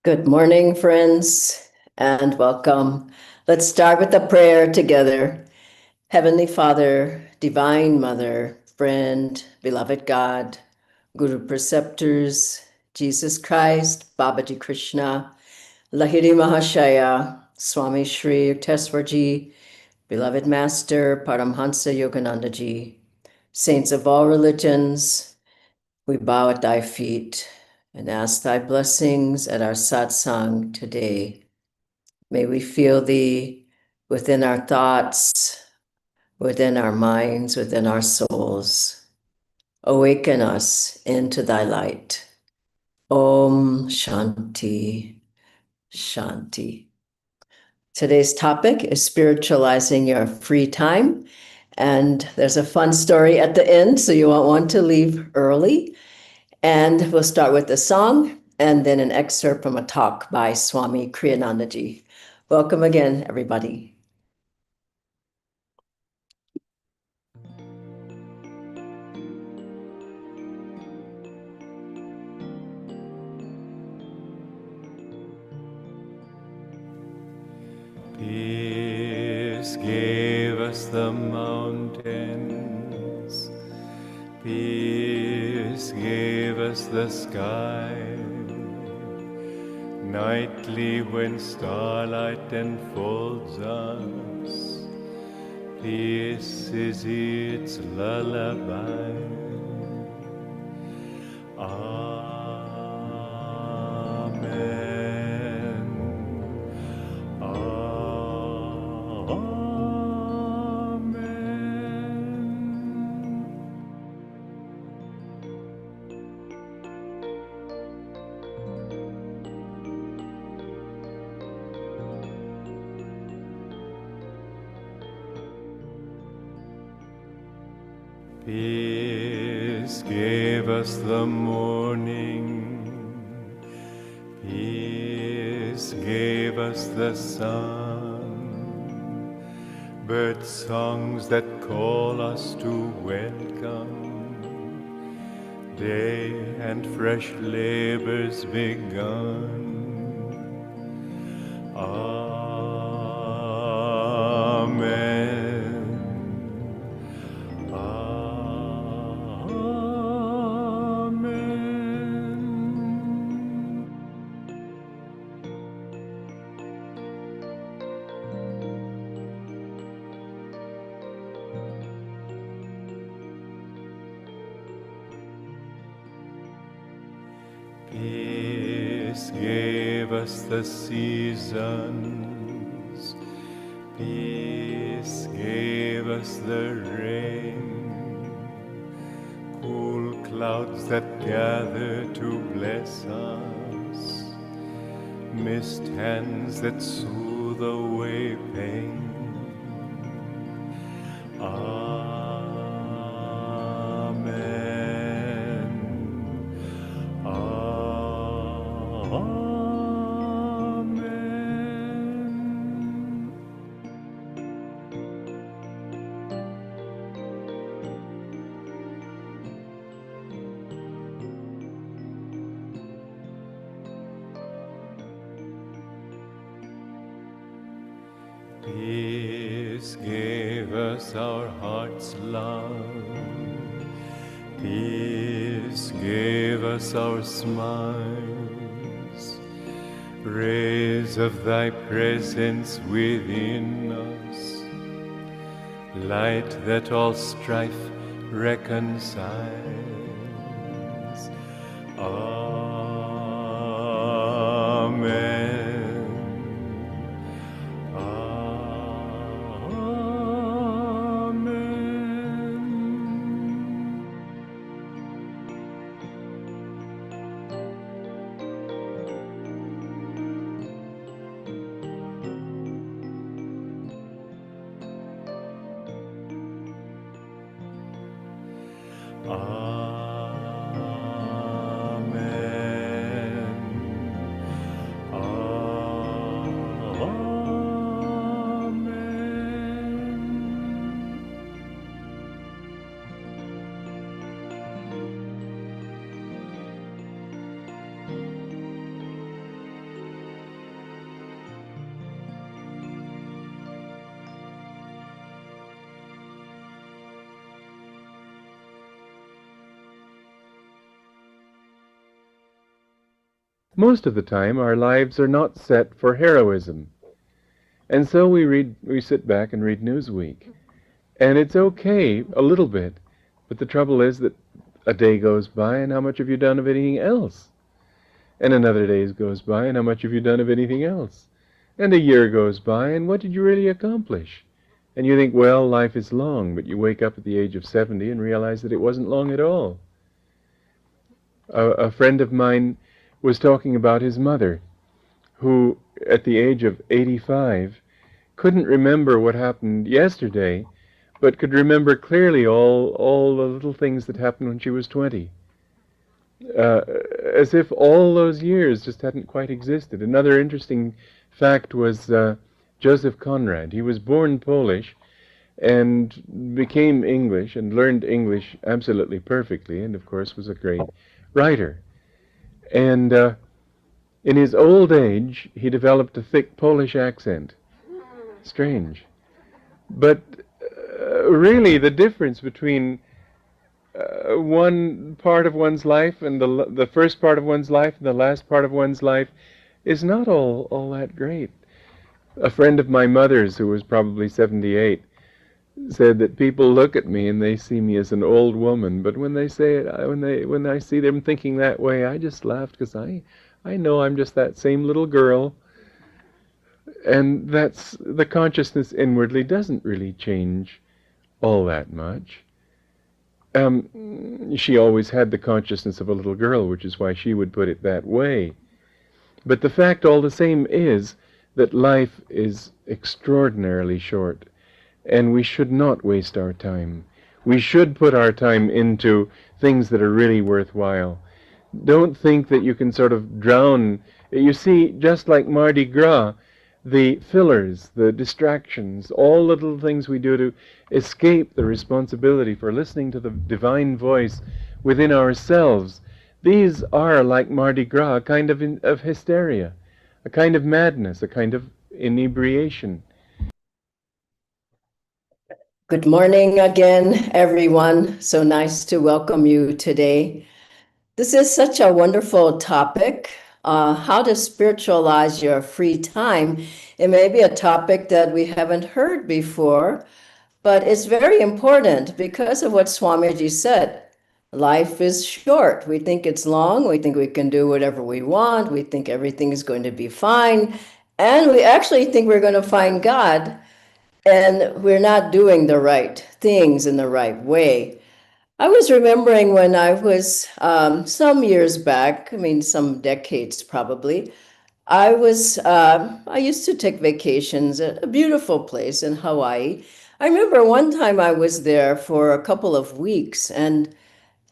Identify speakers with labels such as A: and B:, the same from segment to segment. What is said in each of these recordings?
A: Good morning, friends, and welcome. Let's start with a prayer together. Heavenly Father, Divine Mother, friend, beloved God, Guru Preceptors, Jesus Christ, Babaji Krishna, Lahiri Mahashaya, Swami Shri Yukteswarji, beloved Master, Paramhansa Yoganandaji, saints of all religions, we bow at thy feet and ask thy blessings at our satsang today. May we feel thee within our thoughts, within our minds, within our souls. Awaken us into thy light. Om Shanti, Shanti. Today's topic is spiritualizing your free time. And there's a fun story at the end, so you won't want to leave early. And we'll start with a song and then an excerpt from a talk by Swami Kriyanandaji. Welcome again, everybody.
B: Peace gave us the mountains, peace gave us the sky. Nightly when starlight enfolds us, peace is its lullaby. Peace gave us the morning, peace gave us the sun, bird songs that call us to welcome day and fresh labors begun. Peace gave us the seasons, peace gave us the rain, cool clouds that gather to bless us, mist hands that soothe away pain. Peace gave us our heart's love, peace gave us our smiles, rays of thy presence within us, light that all strife reconciles. Amen.
C: Most of the time, our lives are not set for heroism. And so we sit back and read Newsweek. And it's okay, a little bit. But the trouble is that a day goes by, and how much have you done of anything else? And another day goes by, and how much have you done of anything else? And a year goes by, and what did you really accomplish? And you think, well, life is long, but you wake up at the age of 70 and realize that it wasn't long at all. A friend of mine was talking about his mother, who, at the age of 85, couldn't remember what happened yesterday, but could remember clearly all the little things that happened when she was 20. Uh, as if all those years just hadn't quite existed. Another interesting fact was Joseph Conrad. He was born Polish and became English and learned English absolutely perfectly, and of course was a great writer. And in his old age, he developed a thick Polish accent. Strange. But really, the difference between one part of one's life and the first part of one's life and the last part of one's life is not all that great. A friend of my mother's, who was probably 78, said that people look at me and they see me as an old woman, but when they say it, when I see them thinking that way, I just laugh because I know I'm just that same little girl, and that's the consciousness inwardly doesn't really change all that much. She always had the consciousness of a little girl, which is why she would put it that way. But the fact all the same is that life is extraordinarily short, and we should not waste our time. We should put our time into things that are really worthwhile. Don't think that you can sort of drown. You see, just like Mardi Gras, the fillers, the distractions, all the little things we do to escape the responsibility for listening to the divine voice within ourselves, these are like Mardi Gras, a kind of hysteria, a kind of madness, a kind of inebriation.
A: Good morning again, everyone. So nice to welcome you today. This is such a wonderful topic, how to spiritualize your free time. It may be a topic that we haven't heard before, but it's very important because of what Swamiji said. Life is short. We think it's long. We think we can do whatever we want. We think everything is going to be fine. And we actually think we're going to find God, and we're not doing the right things in the right way. I was remembering when I was some years back, I mean, some decades probably, I used to take vacations at a beautiful place in Hawaii. I remember one time I was there for a couple of weeks, and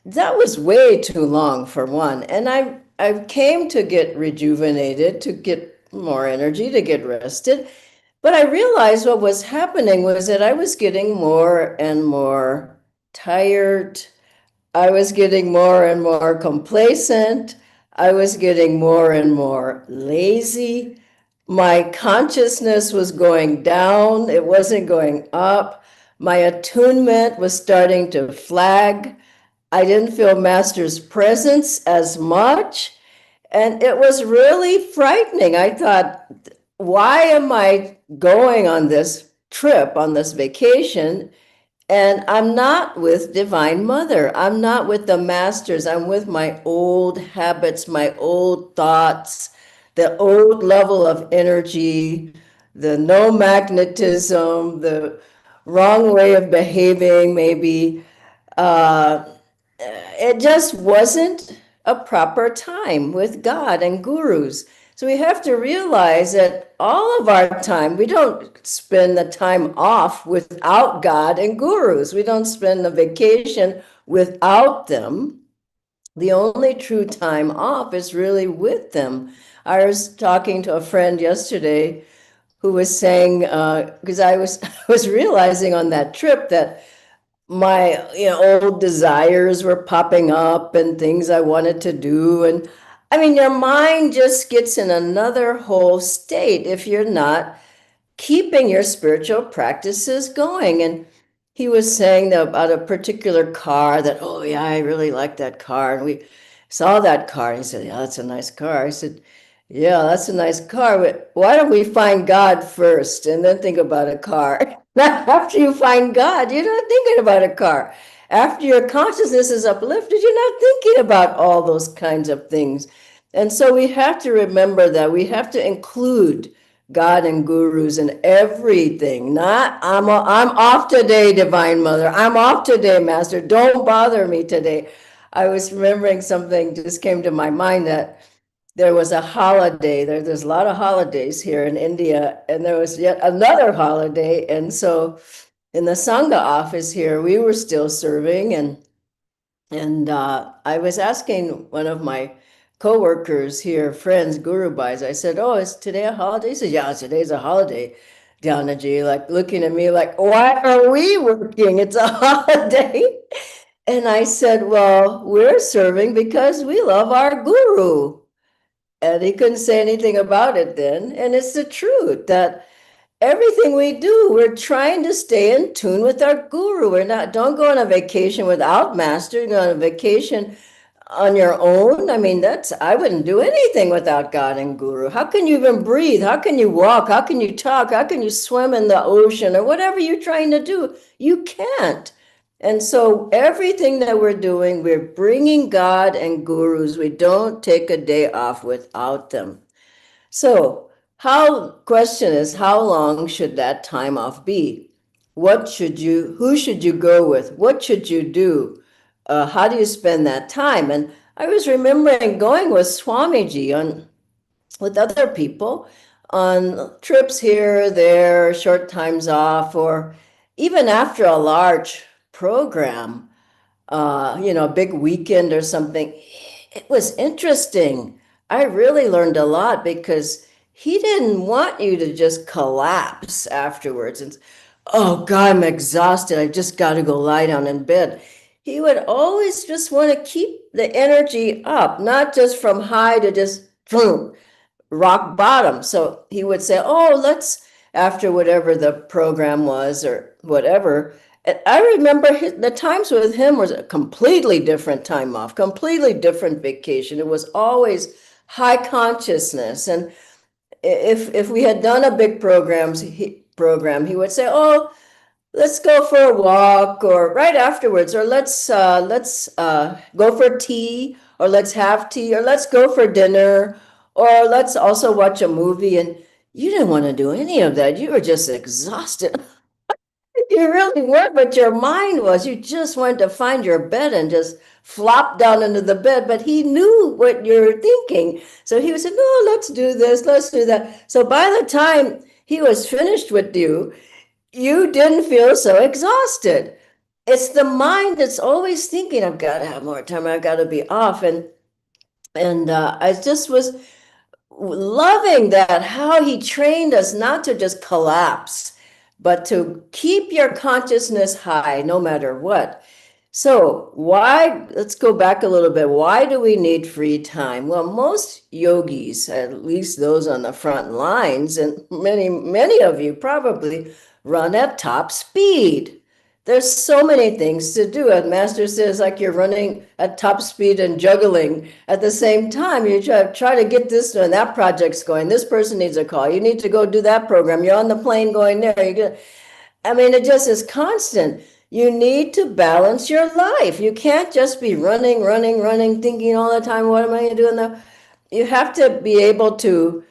A: that was way too long for one. And I came to get rejuvenated, to get more energy, to get rested. But I realized what was happening was that I was getting more and more tired. I was getting more and more complacent. I was getting more and more lazy. My consciousness was going down, it wasn't going up. My attunement was starting to flag. I didn't feel Master's presence as much. And it was really frightening. I thought, why am I going on this trip, on this vacation, and I'm not with Divine Mother? I'm not with the Masters. I'm with my old habits, my old thoughts, the old level of energy, the no magnetism, the wrong way of behaving, maybe. It just wasn't a proper time with God and gurus. So we have to realize that all of our time, we don't spend the time off without God and gurus. We don't spend the vacation without them. The only true time off is really with them. I was talking to a friend yesterday who was saying, because I was realizing on that trip that my old desires were popping up and things I wanted to do. And I mean, your mind just gets in another whole state if you're not keeping your spiritual practices going. And he was saying that about a particular car that, oh yeah, I really like that car. And saw that car. He said, yeah, that's a nice car. I said, yeah, that's a nice car, but why don't we find God first and then think about a car? After you find God, you're not thinking about a car. After your consciousness is uplifted, you're not thinking about all those kinds of things. And so we have to remember that we have to include God and gurus in everything. Not I'm off today, Divine Mother. I'm off today, Master. Don't bother me today. I was remembering something just came to my mind that there was a holiday. There's a lot of holidays here in India, and there was yet another holiday. And so in the Sangha office here, we were still serving, and I was asking one of my coworkers here, friends, Guru Bhais, I said, oh, is today a holiday? He said, yeah, today's a holiday, Dhyanaji, like looking at me like, why are we working? It's a holiday. And I said, well, we're serving because we love our guru. And he couldn't say anything about it then. And it's the truth that everything we do, we're trying to stay in tune with our guru. We're not, don't go on a vacation without master, go on a vacation on your own. I mean, I wouldn't do anything without God and guru. How can you even breathe? How can you walk? How can you talk? How can you swim in the ocean or whatever you're trying to do? You can't. And so everything that we're doing, we're bringing God and gurus. We don't take a day off without them. So question is, how long should that time off be? Who should you go with? What should you do? How do you spend that time? And I was remembering going with Swamiji with other people on trips here, there, short times off, or even after a large program, a big weekend or something. It was interesting. I really learned a lot because he didn't want you to just collapse afterwards and, oh God, I'm exhausted. I just got to go lie down in bed. He would always just want to keep the energy up, not just from high to just boom, rock bottom. So he would say, oh, after whatever the program was or whatever. And I remember the times with him was a completely different time off, completely different vacation. It was always high consciousness. And if we had done a big program, he would say, oh, let's go for a walk, or right afterwards, or let's go for tea, or let's have tea, or let's go for dinner, or let's also watch a movie. And you didn't want to do any of that. You were just exhausted. You really weren't, but your mind was. You just wanted to find your bed and just flop down into the bed. But he knew what you're thinking. So he would say, no, let's do this, let's do that. So by the time he was finished with you, you didn't feel so exhausted. It's the mind that's always thinking, I've got to have more time, I've got to be off. And I just was loving that, how he trained us not to just collapse, but to keep your consciousness high no matter what. So let's go back a little bit. Why do we need free time? Well, most yogis, at least those on the front lines, and many of you probably run at top speed. There's so many things to do. And Master says, like you're running at top speed and juggling at the same time. You try to get this and that project's going. This person needs a call. You need to go do that program. You're on the plane going there. It just is constant. You need to balance your life. You can't just be running, thinking all the time, what am I going to do now? You have to be able to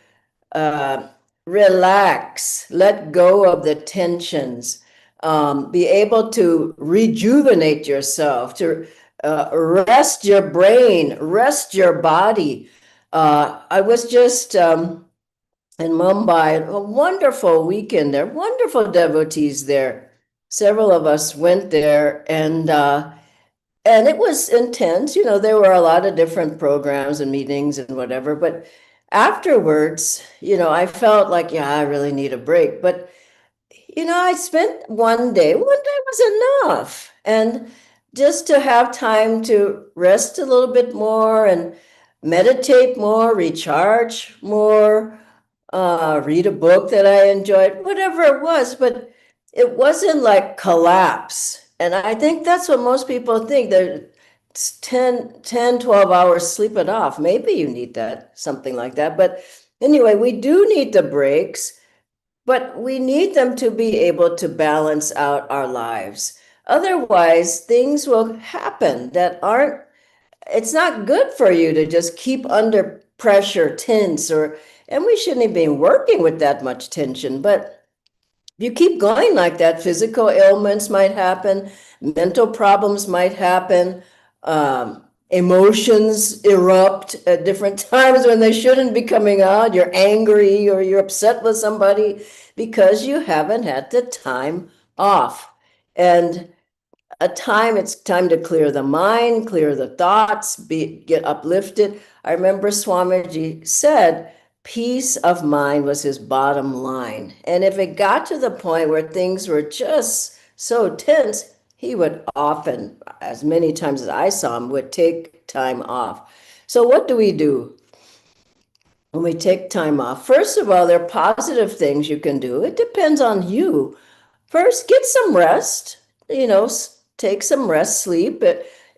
A: relax, let go of the tensions, be able to rejuvenate yourself, to rest your brain, rest your body. I was just in Mumbai, a wonderful weekend there, wonderful devotees there. Several of us went there, and it was intense. There were a lot of different programs and meetings and whatever, but afterwards, I felt like, yeah, I really need a break. But I spent one day was enough. And just to have time to rest a little bit more and meditate more, recharge more, read a book that I enjoyed, whatever it was, but it wasn't like collapse. And I think that's what most people think. 12 hours, sleep it off. Maybe you need that, something like that. But anyway, we do need the breaks, but we need them to be able to balance out our lives. Otherwise, things will happen that aren't, it's not good for you to just keep under pressure, tense, and we shouldn't be working with that much tension. But if you keep going like that, physical ailments might happen, mental problems might happen, emotions erupt at different times when they shouldn't be coming out. You're angry or you're upset with somebody because you haven't had the time off. And it's time to clear the mind, clear the thoughts, get uplifted. I remember Swamiji said peace of mind was his bottom line. And if it got to the point where things were just so tense, he would often, as many times as I saw him, would take time off. So what do we do when we take time off? First of all, there are positive things you can do. It depends on you. First, get some rest, take some rest, sleep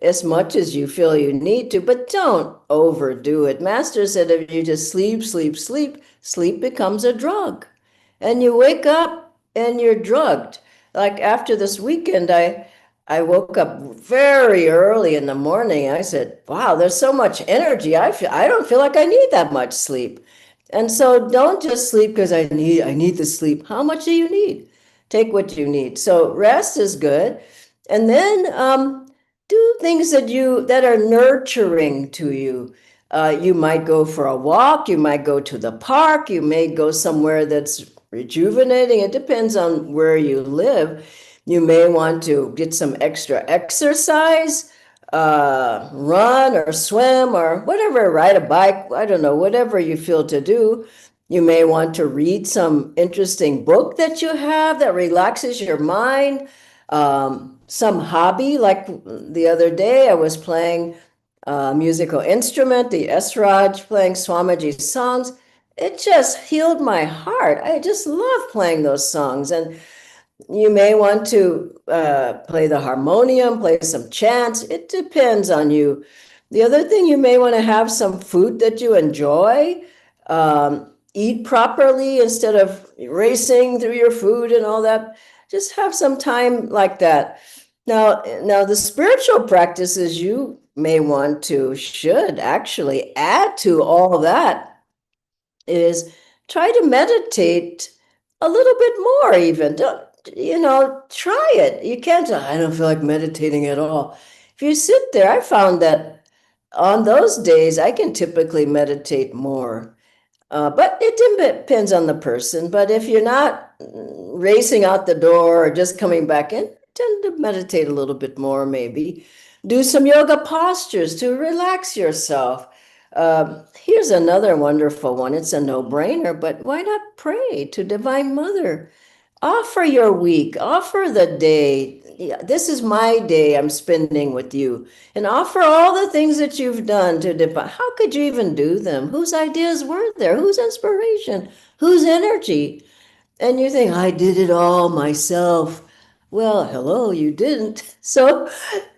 A: as much as you feel you need to, but don't overdo it. Master said if you just sleep, sleep, sleep, sleep becomes a drug. And you wake up and you're drugged. Like after this weekend, I woke up very early in the morning. I said, wow, there's so much energy. I don't feel like I need that much sleep. And so don't just sleep because I need the sleep. How much do you need? Take what you need. So rest is good. And then do things that are nurturing to you. You might go for a walk, you might go to the park, you may go somewhere that's rejuvenating. It depends on where you live. You may want to get some extra exercise, run or swim or whatever, ride a bike, I don't know, whatever you feel to do. You may want to read some interesting book that you have that relaxes your mind. Some hobby, like the other day, I was playing a musical instrument, the Esraj, playing Swamiji's songs. It just healed my heart. I just love playing those songs. And you may want to play the harmonium, play some chants. It depends on you. The other thing, you may want to have some food that you enjoy. Eat properly instead of racing through your food and all that. Just have some time like that. Now the spiritual practices you may want to, should actually add to all that is try to meditate a little bit more even. Don't, try it. You can't, I don't feel like meditating at all. If you sit there, I found that on those days, I can typically meditate more. But it depends on the person. But if you're not racing out the door or just coming back in, tend to meditate a little bit more, maybe. Do some yoga postures to relax yourself. Here's another wonderful one. It's a no-brainer, but why not pray to Divine Mother? Offer your week, offer the day. Yeah, this is my day I'm spending with you. And offer all the things that you've done to Divine. How could you even do them? Whose ideas were there? Whose inspiration? Whose energy? And you think, I did it all myself. Well, hello, you didn't. So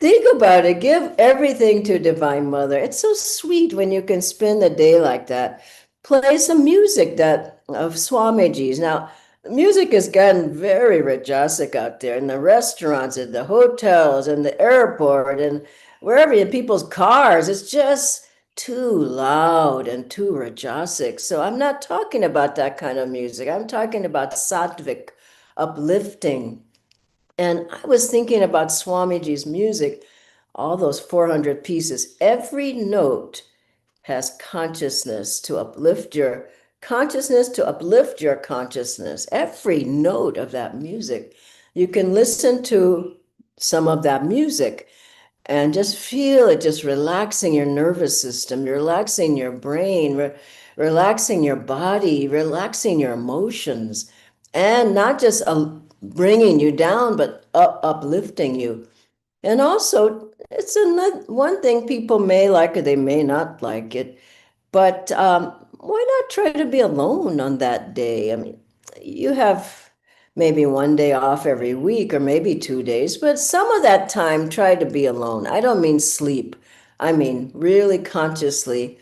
A: think about it. Give everything to Divine Mother. It's so sweet when you can spend the day like that. Play some music that of Swamiji's. Now, music has gotten very rajasic out there in the restaurants, in the hotels, in the airport, and wherever in people's cars. It's just too loud and too rajasic. So I'm not talking about that kind of music. I'm talking about sattvic, uplifting. And I was thinking about Swamiji's music, all those 400 pieces. Every note has consciousness to uplift your consciousness. Every note of that music. You can listen to some of that music and just feel it just relaxing your nervous system, relaxing your brain, relaxing your body, relaxing your emotions, and not just bringing you down, but uplifting you. And also, it's another one thing people may like or they may not like it, but why not try to be alone on that day? I mean, you have maybe one day off every week or maybe 2 days, but some of that time try to be alone. I don't mean sleep. I mean really consciously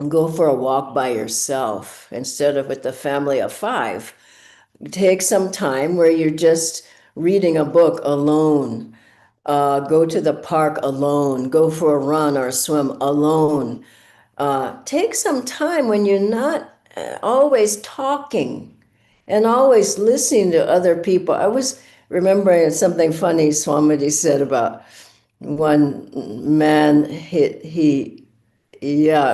A: go for a walk by yourself instead of with the family of five. Take some time where you're just reading a book alone. Go to the park alone. Go for a run or a swim alone. Take some time when you're not always talking and always listening to other people. I was remembering something funny Swamiji said about one man. Yeah,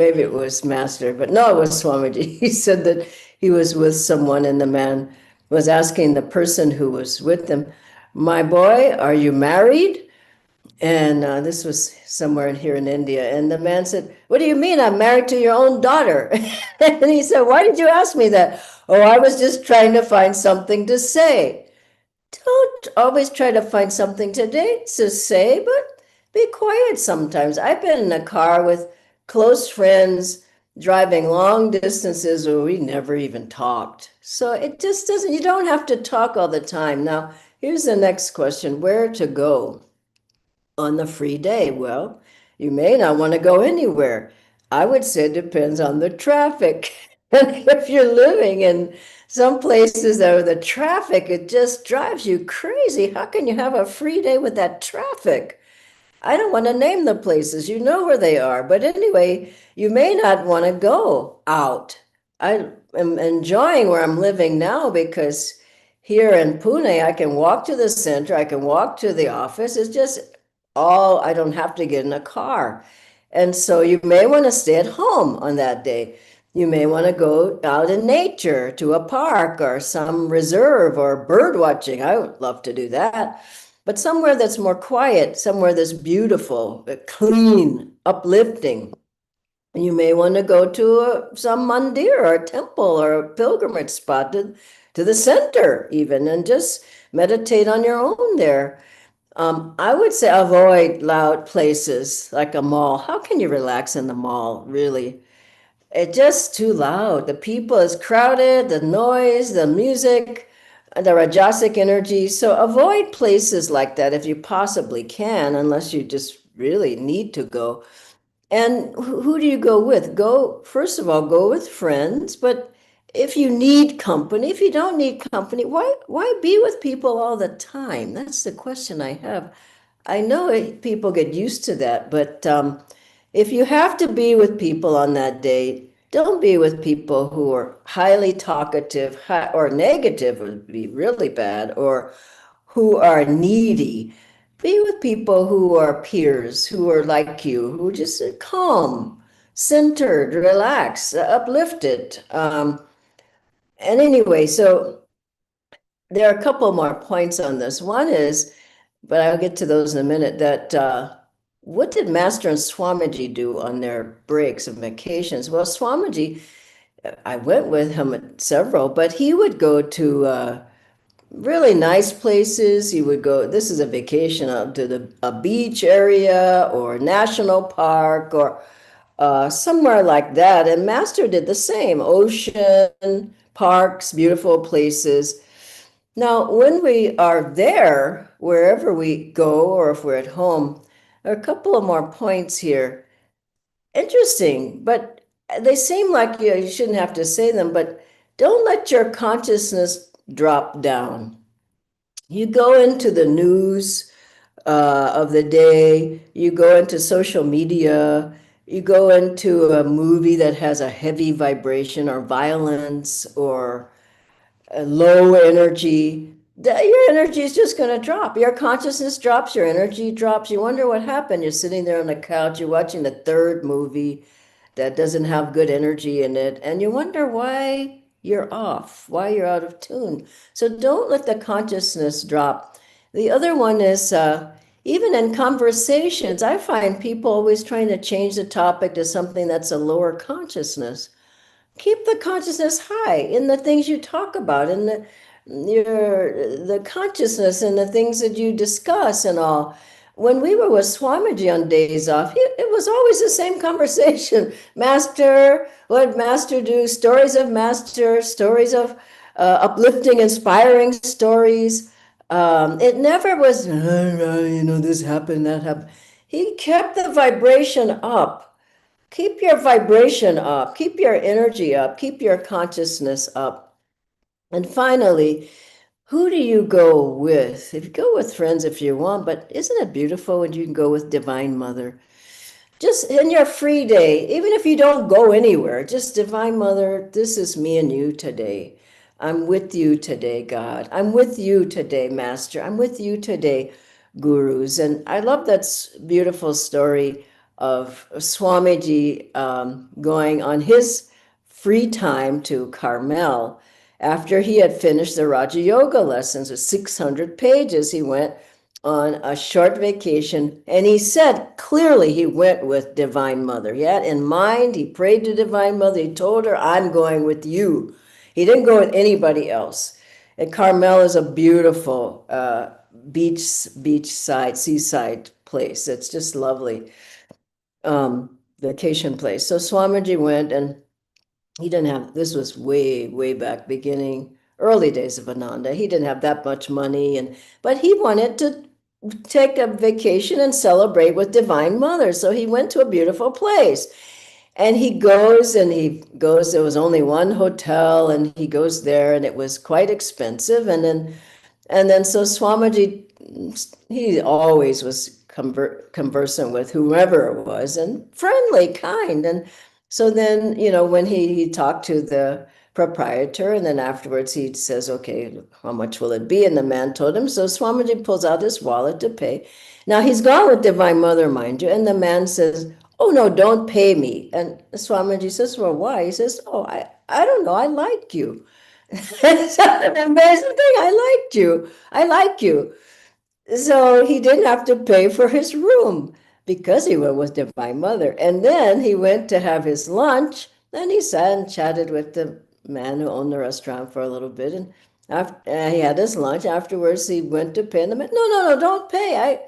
A: maybe it was Master, but no, it was Swamiji. He said that he was with someone, and the man was asking the person who was with them, "My boy, are you married?" And this was somewhere in here in India. And the man said, "What do you mean? I'm married to your own daughter." And he said, "Why did you ask me that?" "Oh, I was just trying to find something to say." Don't always try to find something today to say, but be quiet sometimes. I've been in a car with close friends driving long distances where we never even talked. So it just doesn't, you don't have to talk all the time. Now, here's the next question: where to go on the free day? Well, you may not want to go anywhere. I would say it depends on the traffic. And if you're living in some places that are the traffic, it just drives you crazy. How can you have a free day with that traffic? I don't want to name the places, you know where they are. But anyway, you may not want to go out. I am enjoying where I'm living now because here in Pune, I can walk to the center, I can walk to the office. It's just all, I don't have to get in a car. And so you may want to stay at home on that day. You may want to go out in nature to a park or some reserve or bird watching. I would love to do that. But somewhere that's more quiet, somewhere that's beautiful, clean, uplifting. You may want to go to some mandir or a temple or a pilgrimage spot to the center even and just meditate on your own there. I would say avoid loud places like a mall. How can you relax in the mall, really? It's just too loud. The people is crowded, the noise, the music, the rajasic energy. So avoid places like that if you possibly can, unless you just really need to go. And who do you go with? Go, first of all, go with friends, but if you need company, if you don't need company, why be with people all the time? That's the question I have. I know people get used to that, but if you have to be with people on that day, don't be with people who are highly talkative or negative would be really bad, or who are needy. Be with people who are peers, who are like you, who are just calm, centered, relaxed, uplifted. And anyway, so there are a couple more points on this. One is, but I'll get to those in a minute, that what did Master and Swamiji do on their breaks and vacations? Well, Swamiji, I went with him at several, but he would go to really nice places. He would go, this is a vacation up to a beach area or national park or somewhere like that. And Master did the same, ocean, parks, beautiful places. Now, when we are there, wherever we go, or if we're at home, there are a couple of more points here. Interesting, but they seem like you shouldn't have to say them, but don't let your consciousness drop down. You go into the news of the day, you go into social media, you go into a movie that has a heavy vibration or violence or low energy, your energy is just going to drop. Your consciousness drops, your energy drops. You wonder what happened. You're sitting there on the couch, you're watching the third movie that doesn't have good energy in it, and you wonder why you're off, why you're out of tune. So don't let the consciousness drop. The other one is even in conversations, I find people always trying to change the topic to something that's a lower consciousness. Keep the consciousness high in the things you talk about, in the consciousness and the things that you discuss and all. When we were with Swamiji on days off, it was always the same conversation. Master, what Master do? Stories of Master, stories of uplifting, inspiring stories. It never was, this happened, that happened. He kept the vibration up. Keep your vibration up, keep your energy up, keep your consciousness up. And finally, who do you go with? If you go with friends if you want, but isn't it beautiful when you can go with Divine Mother? Just in your free day, even if you don't go anywhere, just Divine Mother, this is me and you today. I'm with you today, God. I'm with you today, Master. I'm with you today, gurus. And I love that beautiful story of Swamiji going on his free time to Carmel. After he had finished the Raja Yoga lessons with 600 pages, he went on a short vacation, and he said clearly he went with Divine Mother. He had in mind, he prayed to Divine Mother, he told her, I'm going with you. He didn't go with anybody else. And Carmel is a beautiful beachside, seaside place. It's just lovely vacation place. So Swamiji went, and he didn't have, this was way back beginning, early days of Ananda. He didn't have that much money, but he wanted to take a vacation and celebrate with Divine Mother. So he went to a beautiful place. And there was only one hotel, and he goes there, and it was quite expensive. And then so Swamiji, he always was conversant with whoever it was, and friendly, kind. And so then, when he talked to the proprietor, and then afterwards he says, okay, how much will it be? And the man told him. So Swamiji pulls out his wallet to pay. Now he's gone with Divine Mother, mind you. And the man says, oh, no, don't pay me. And Swamiji says, well, why? He says, oh, I don't know. I like you. It's an amazing thing. I liked you. I like you. So he didn't have to pay for his room because he went with Divine Mother. And then he went to have his lunch, and he sat and chatted with the man who owned the restaurant for a little bit. And after he had his lunch, afterwards he went to pay. And the man, no, don't pay.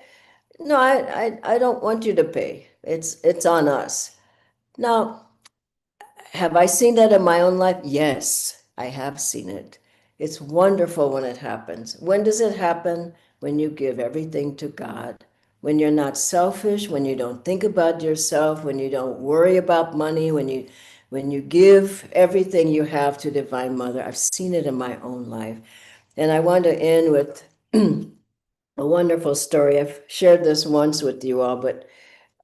A: I don't want you to pay. It's on us. Now, have I seen that in my own life? Yes, I have seen it. It's wonderful when it happens. When does it happen? When you give everything to God. When you're not selfish, when you don't think about yourself, when you don't worry about money, when you give everything you have to Divine Mother. I've seen it in my own life. And I want to end with a wonderful story. I've shared this once with you all, but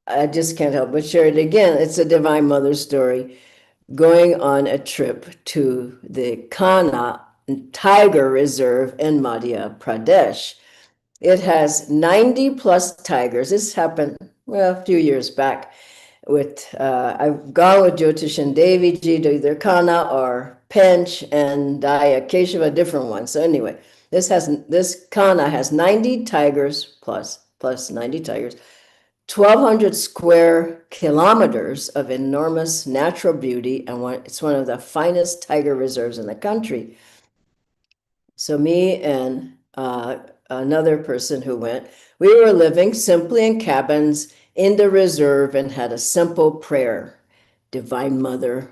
A: I just can't help but share it again. It's a Divine Mother story, going on a trip to the Kanha Tiger Reserve in Madhya Pradesh. It has 90 plus tigers. This happened, well, a few years back. I've gone with Jyotishan Devi Ji to either Kanha or Pench and Daya Keshava, a different one. So anyway, this Kanha has 90 tigers plus 90 tigers, 1,200 square kilometers of enormous natural beauty, and it's one of the finest tiger reserves in the country. So me and another person who went, we were living simply in cabins in the reserve and had a simple prayer. Divine Mother,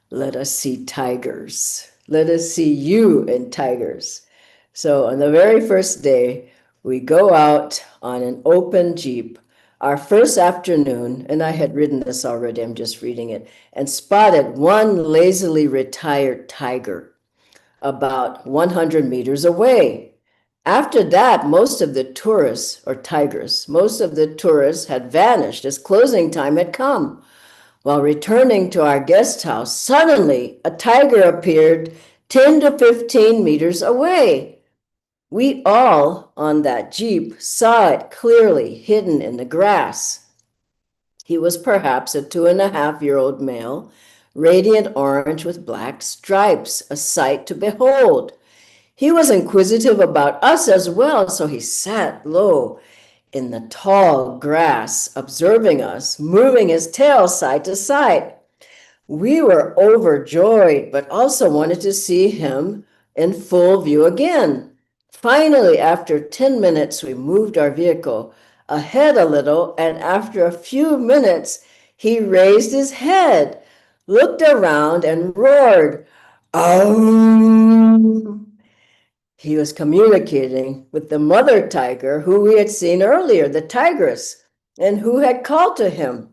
A: let us see tigers. Let us see you in tigers. So on the very first day, we go out on an open Jeep. Our first afternoon, and I had ridden this already, I'm just reading it, and spotted one lazily retired tiger about 100 meters away. After that, most of the tourists, or tigers, most of the tourists had vanished as closing time had come. While returning to our guest house, suddenly a tiger appeared 10 to 15 meters away. We all on that Jeep saw it clearly hidden in the grass. He was perhaps a 2.5-year-old male, radiant orange with black stripes, a sight to behold. He was inquisitive about us as well, so he sat low in the tall grass, observing us, moving his tail side to side. We were overjoyed, but also wanted to see him in full view again. Finally, after 10 minutes, we moved our vehicle ahead a little, and after a few minutes, he raised his head, looked around, and roared, He was communicating with the mother tiger who we had seen earlier, the tigress, and who had called to him.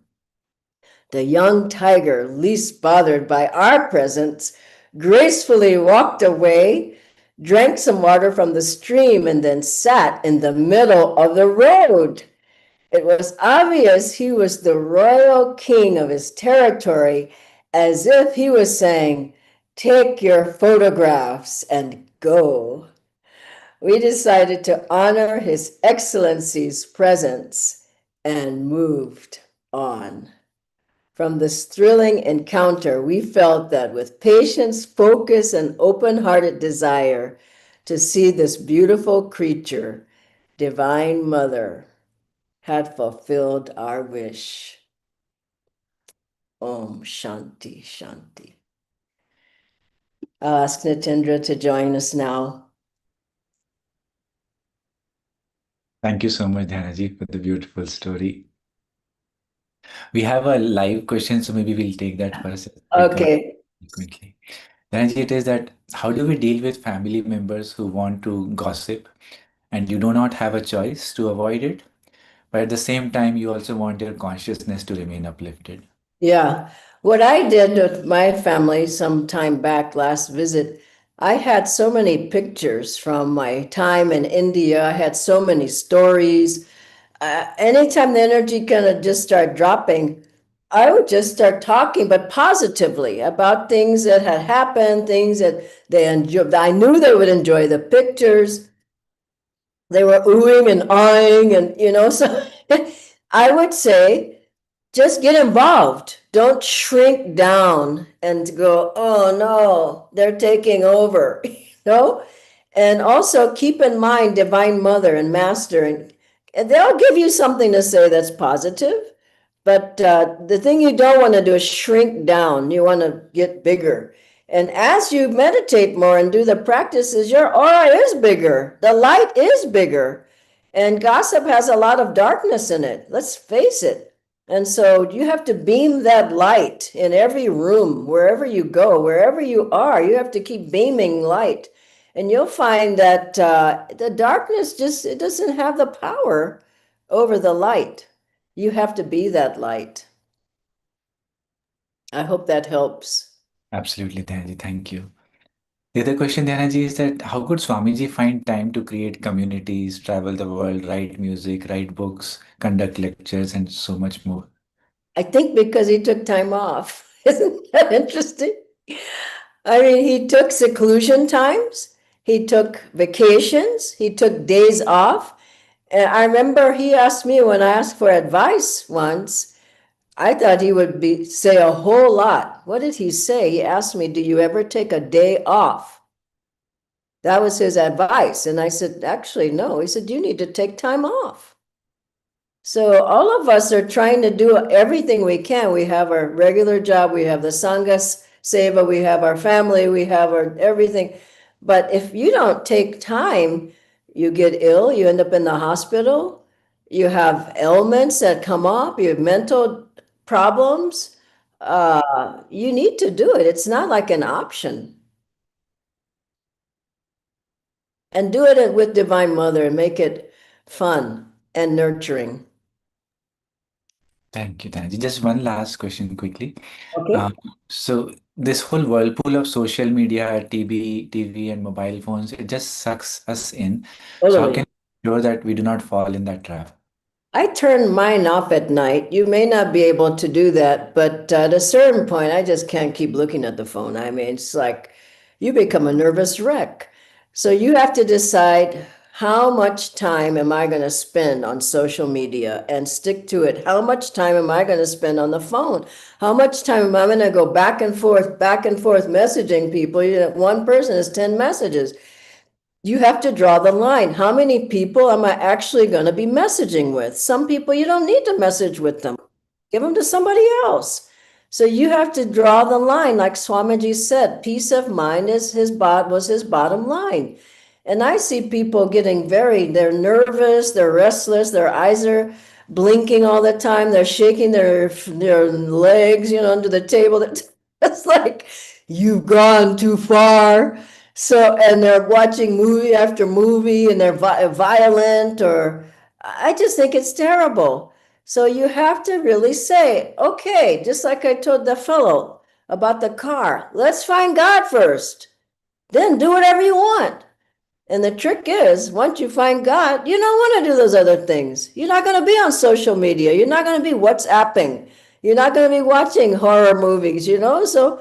A: The young tiger, least bothered by our presence, gracefully walked away, drank some water from the stream, and then sat in the middle of the road. It was obvious he was the royal king of his territory, as if he was saying, "Take your photographs and go." We decided to honor His Excellency's presence and moved on. From this thrilling encounter, we felt that with patience, focus, and open-hearted desire to see this beautiful creature, Divine Mother, had fulfilled our wish. Om Shanti Shanti. I'll ask Nitendra to join us now.
D: Thank you so much, Dhanaji, for the beautiful story. We have a live question, so maybe we'll take that first.
A: Okay.
D: Quickly. Dhanaji, it is that how do we deal with family members who want to gossip and you do not have a choice to avoid it, but at the same time, you also want your consciousness to remain uplifted?
A: Yeah. What I did with my family some time back, last visit, I had so many pictures from my time in India. I had so many stories. Anytime the energy kind of just started dropping, I would just start talking, but positively about things that had happened, things that they enjoyed. I knew they would enjoy the pictures. They were oohing and eyeing, and so I would say, just get involved. Don't shrink down and go, "Oh no, they're taking over," no? And also keep in mind Divine Mother and Master, and they'll give you something to say that's positive. But the thing you don't want to do is shrink down. You want to get bigger. And as you meditate more and do the practices, your aura is bigger. The light is bigger. And gossip has a lot of darkness in it. Let's face it. And so you have to beam that light in every room, wherever you go, wherever you are. You have to keep beaming light. And you'll find that the darkness it doesn't have the power over the light. You have to be that light. I hope that helps.
D: Absolutely, Dhanaji. Thank you. The other question, Dhanaji, is that how could Swamiji find time to create communities, travel the world, write music, write books, conduct lectures, and so much more?
A: I think because he took time off. Isn't that interesting? I mean, he took seclusion times, he took vacations, he took days off. And I remember he asked me when I asked for advice once, I thought he would say a whole lot. What did he say? He asked me, "Do you ever take a day off?" That was his advice. And I said, "Actually, no." He said, "You need to take time off." So all of us are trying to do everything we can. We have our regular job, we have the Sangha Seva, we have our family, we have our everything. But if you don't take time, you get ill, you end up in the hospital, you have ailments that come up, you have mental problems. You need to do it. It's not like an option. And do it with Divine Mother and make it fun and nurturing.
D: Thank you, Dhanaji. Just one last question quickly.
A: Okay?
D: So this whole whirlpool of social media, TV, and mobile phones, it just sucks us in. So how
A: Totally.
D: can we ensure that we do not fall in that trap?
A: I turn mine off at night. You may not be able to do that, but at a certain point, I just can't keep looking at the phone. I mean, it's like you become a nervous wreck. So you have to decide, how much time am I going to spend on social media and stick to it? How much time am I going to spend on the phone? How much time am I going to go back and forth messaging people? One person is 10 messages. You have to draw the line. How many people am I actually going to be messaging with? Some people you don't need to message with them. Give them to somebody else. So you have to draw the line. Like Swamiji said, peace of mind was his bottom line. And I see people getting they're nervous, they're restless, their eyes are blinking all the time, they're shaking their legs, under the table. It's like, you've gone too far. So, and they're watching movie after movie and they're violent, or I just think it's terrible. So you have to really say, okay, just like I told the fellow about the car, let's find God first, then do whatever you want. And the trick is, once you find God, you don't want to do those other things. You're not going to be on social media. You're not going to be WhatsApping. You're not going to be watching horror movies, So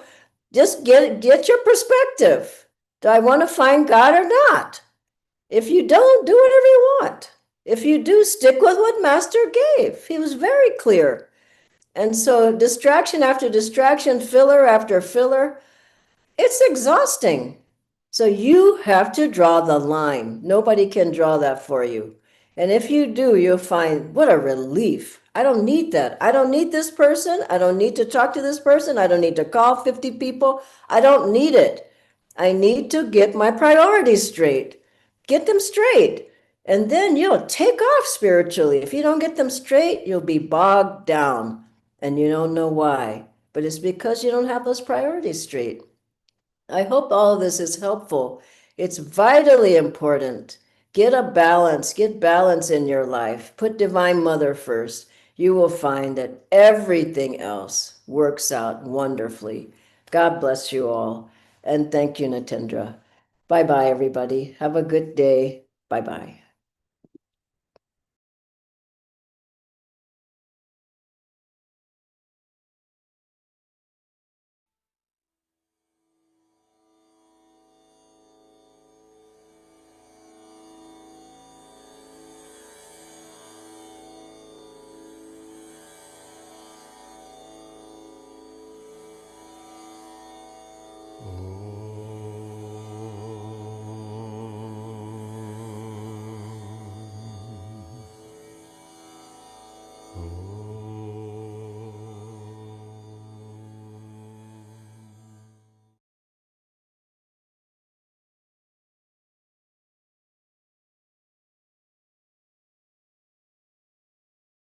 A: just get your perspective. Do I want to find God or not? If you don't, do whatever you want. If you do, stick with what Master gave. He was very clear. And so distraction after distraction, filler after filler, it's exhausting. So you have to draw the line. Nobody can draw that for you. And if you do, you'll find what a relief. I don't need that. I don't need this person. I don't need to talk to this person. I don't need to call 50 people. I don't need it. I need to get my priorities straight. Get them straight. And then you'll take off spiritually. If you don't get them straight, you'll be bogged down. And you don't know why. But it's because you don't have those priorities straight. I hope all of this is helpful. It's vitally important. Get balance in your life. Put Divine Mother first. You will find that everything else works out wonderfully. God bless you all. And thank you, Natendra. Bye bye, everybody. Have a good day. Bye bye.